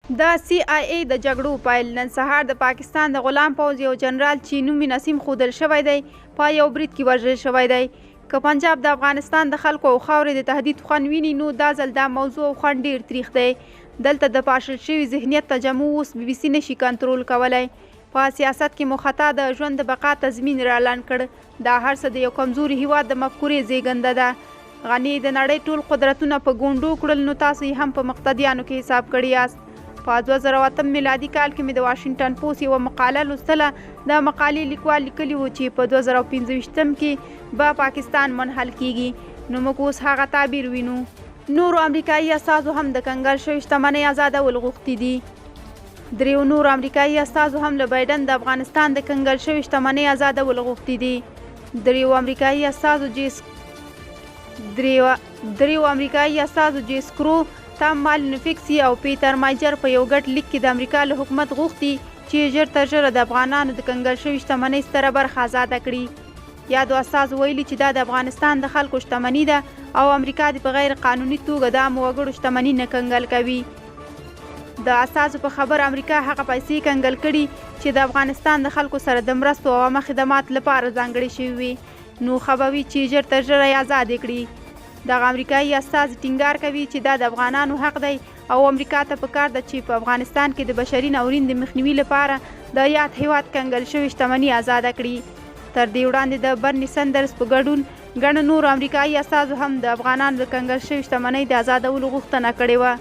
د CIA د جګړو پیل نن سهار د پاکستان د غلام پوځ یو جنرال چې نوم یې نسیم ښودل شوی دی په یو برید کې وژل شوی دی. که پنجاب د افغانستان د خلکو او خاورې د تهدید خوند ویني نو دا ځل دا موضوع او خوند ډېر تریخ دی. دلته د پاشل شوي ذهنیت تجمع اوس BBC نشي کنټرول کولی. په سیاست کې مو خطا د ژوند د بقا تضمین را اعلان کړ. دا هر څه د یو کمزوري هیواد د مفکورې زیږنده ده. غني د نړۍ ټول قدرتونه په ګونډو کړل نو تاسو یې هم په مقتدیانو کې حساب کړی یاست. په 2008 میلادي کال کې مې د واشنګټن پوسټ یوه مقاله لوستله. د مقالې لیکوال لیکلي و چې په 2025 کې به پاکستان منحل کیږي. نو موږ اوس هغه تعبیر وینو. نورو امریکایي استازو هم د کنګل شوې شتمنۍ ازادول غوښتي دي. دریو نورو امریکایي استازو هم له بایډن د افغانستان د کنګل شوې شتمنۍ ازادول غوښتي دي. دریو امریکایي استازو جیس کرو، تام مالینوفسکی او پیټر مایجر په یو ګډ لیک کې د امریکا له حکومت غوښتي چې ژر تر ژره د افغانانو د کنګل شوې شتمنۍ ستره برخه ازاده کړي. یادو استازو ویلي چې دا د افغانستان د خلکو شتمني ده او امریکا د په غیر قانوني توګه د عامو وګړو شتمني نه کنګل کوي. د استازو په خبر امریکا هغه پیسې کنګل کړي چې د افغانستان د خلکو سره د مرستو او عامه خدمات لپاره ځانګړې شوي وي. نو خبوي چې ژر تر ژره یې آزادې کړي. دغه امریکایي استازي ټینګار کوي چې دا د افغانانو حق دی او امریکا ته پکار ده چې په افغانستان کې د بشري ناورین د مخنیوي لپاره د یاد هیواد کنګل شوې شتمني آزاده کړي. تر دې وړاندې د برني سندرز په ګډون ګڼ نورو امریکایي استازو هم د افغانانو د کنګل شوې شتمنۍ د آزادولو غوښتنه کړې وه.